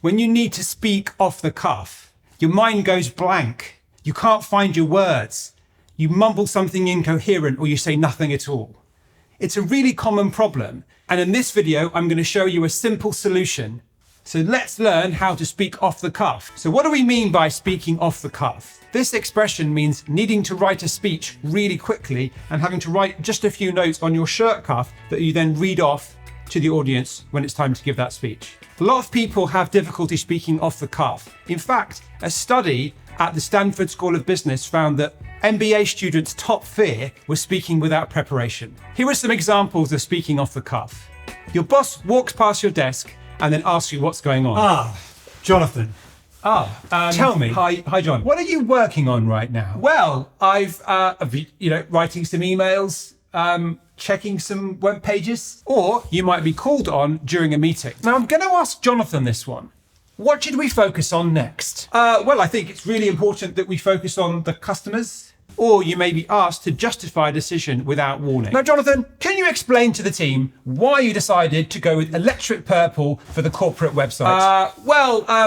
when you need to speak off the cuff, your mind goes blank. You can't find your words. You mumble something incoherent or you say nothing at all. It's a really common problem. And in this video, I'm going to show you a simple solution. So let's learn how to speak off the cuff. So what do we mean by speaking off the cuff? This expression means needing to write a speech really quickly and having to write just a few notes on your shirt cuff that you then read off to the audience when it's time to give that speech. A lot of people have difficulty speaking off the cuff. In fact, a study at the Stanford School of Business found that MBA students' top fear was speaking without preparation. Here are some examples of speaking off the cuff. Your boss walks past your desk and then asks you what's going on. Jonathan. Tell me. Hi, John. What are you working on right now? Well, I've writing some emails, checking some web pages, or you might be called on during a meeting. Now, I'm going to ask Jonathan this one. What should we focus on next? Well, I think it's really important that we focus on the customers, or you may be asked to justify a decision without warning. Now, Jonathan, can you explain to the team why you decided to go with electric purple for the corporate website?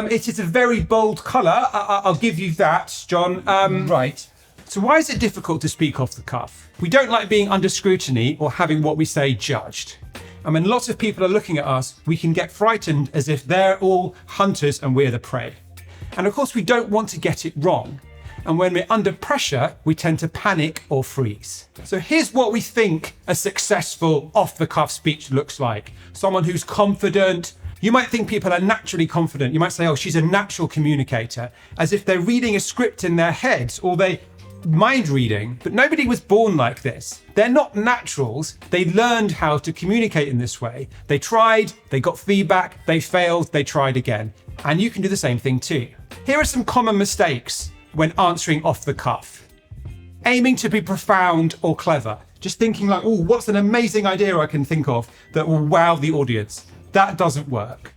It is a very bold colour. I'll give you that, John. Right. So why is it difficult to speak off the cuff? We don't like being under scrutiny or having what we say judged. And when lots of people are looking at us, we can get frightened as if they're all hunters and we're the prey. And of course, we don't want to get it wrong. And when we're under pressure, we tend to panic or freeze. So here's what we think a successful off-the-cuff speech looks like. Someone who's confident. You might think people are naturally confident. You might say, oh, she's a natural communicator, as if they're reading a script in their heads or they mind reading. But nobody was born like this. They're not naturals. They learned how to communicate in this way. They tried, they got feedback, they failed, they tried again. And you can do the same thing too. Here are some common mistakes when answering off the cuff. Aiming to be profound or clever. Just thinking like, oh, what's an amazing idea I can think of that will wow the audience. That doesn't work.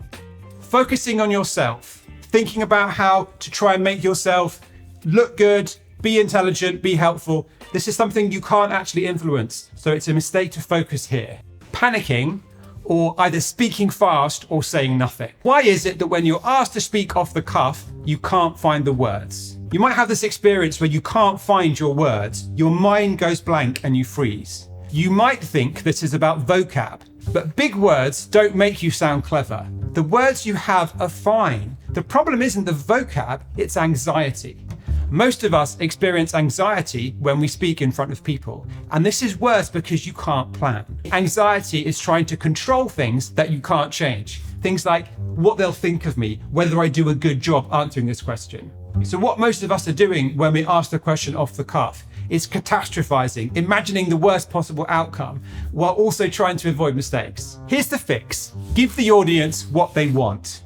Focusing on yourself. Thinking about how to try and make yourself look good, be intelligent, be helpful. This is something you can't actually influence. So it's a mistake to focus here. Panicking, or either speaking fast or saying nothing. Why is it that when you're asked to speak off the cuff, you can't find the words? You might have this experience where you can't find your words, your mind goes blank and you freeze. You might think this is about vocab, but big words don't make you sound clever. The words you have are fine. The problem isn't the vocab, it's anxiety. Most of us experience anxiety when we speak in front of people, and this is worse because you can't plan. Anxiety is trying to control things that you can't change. Things like what they'll think of me, whether I do a good job answering this question. So what most of us are doing when we ask the question off the cuff is catastrophizing, imagining the worst possible outcome, while also trying to avoid mistakes. Here's the fix. Give the audience what they want.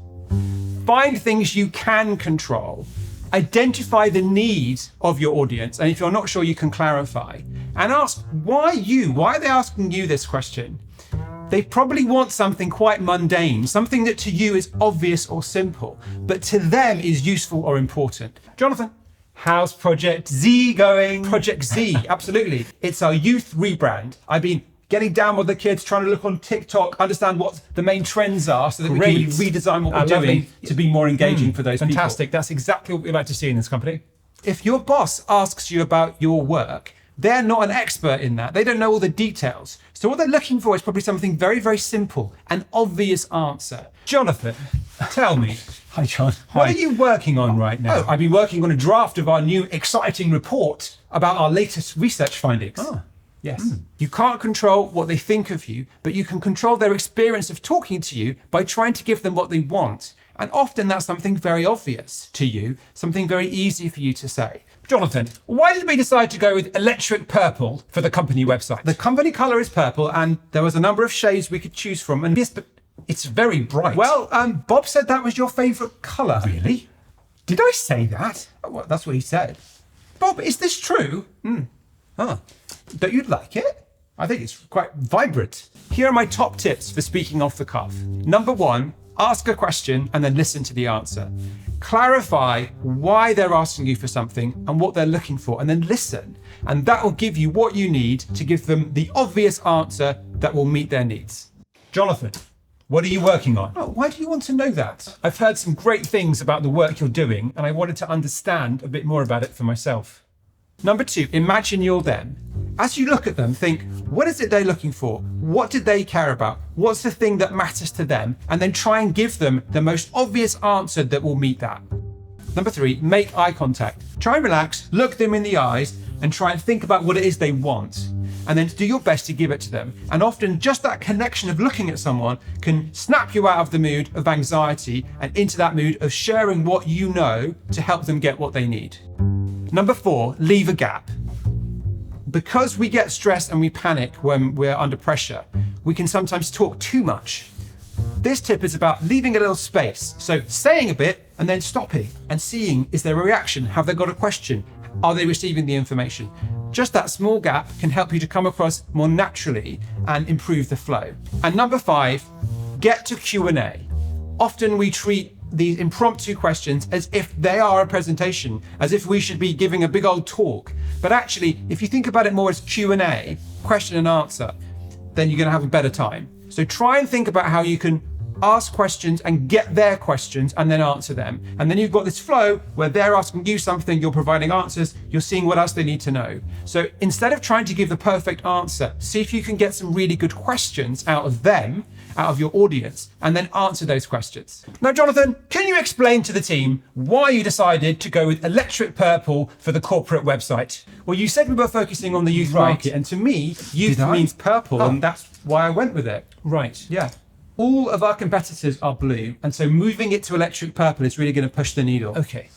Find things you can control. Identify the needs of your audience, and if you're not sure, you can clarify. And ask why are they asking you this question? They probably want something quite mundane, something that to you is obvious or simple, but to them is useful or important. Jonathan, how's Project Z going? Project Z, absolutely. It's our youth rebrand. I've been getting down with the kids, trying to look on TikTok, understand what the main trends are so that we can redesign what we're doing to be more engaging for those people. Fantastic. That's exactly what we like to see in this company. If your boss asks you about your work, they're not an expert in that. They don't know all the details. So what they're looking for is probably something very, very simple, an obvious answer. Jonathan, tell me. Hi, John. What are you working on right now? I've been working on a draft of our new exciting report about our latest research findings. Yes. You can't control what they think of you, but you can control their experience of talking to you by trying to give them what they want. And often that's something very obvious to you, something very easy for you to say. Jonathan, why did we decide to go with electric purple for the company website? The company colour is purple, and there was a number of shades we could choose from. And yes, but it's very bright. Well, Bob said that was your favourite colour. Really? Did I say that? Well, that's what he said. Bob, is this true? Don't you like it? I think it's quite vibrant. Here are my top tips for speaking off the cuff. Number 1, ask a question and then listen to the answer. Clarify why they're asking you for something and what they're looking for, and then listen. And that will give you what you need to give them the obvious answer that will meet their needs. Jonathan, What are you working on? Oh, why do you want to know that? I've heard some great things about the work you're doing, and I wanted to understand a bit more about it for myself. Number 2, imagine you're them. As you look at them, think, what is it they're looking for? What do they care about? What's the thing that matters to them? And then try and give them the most obvious answer that will meet that. Number 3, make eye contact. Try and relax, look them in the eyes, and try and think about what it is they want. And then do your best to give it to them. And often just that connection of looking at someone can snap you out of the mood of anxiety and into that mood of sharing what you know to help them get what they need. Number 4, leave a gap. Because we get stressed and we panic when we're under pressure, we can sometimes talk too much. This tip is about leaving a little space. So saying a bit and then stopping and seeing, is there a reaction? Have they got a question? Are they receiving the information? Just that small gap can help you to come across more naturally and improve the flow. And number 5, get to Q&A. Often we treat these impromptu questions as if they are a presentation, as if we should be giving a big old talk. But actually, if you think about it more as Q&A, question and answer, then you're going to have a better time. So try and think about how you can ask questions and get their questions and then answer them. And then you've got this flow where they're asking you something, you're providing answers, you're seeing what else they need to know. So instead of trying to give the perfect answer, see if you can get some really good questions out of them, out of your audience, and then answer those questions. Now, Jonathan, can you explain to the team why you decided to go with electric purple for the corporate website? Well, you said we were focusing on the youth market, and to me, youth means purple, and that's why I went with it. Right. Yeah. All of our competitors are blue, and so moving it to electric purple is really going to push the needle. Okay.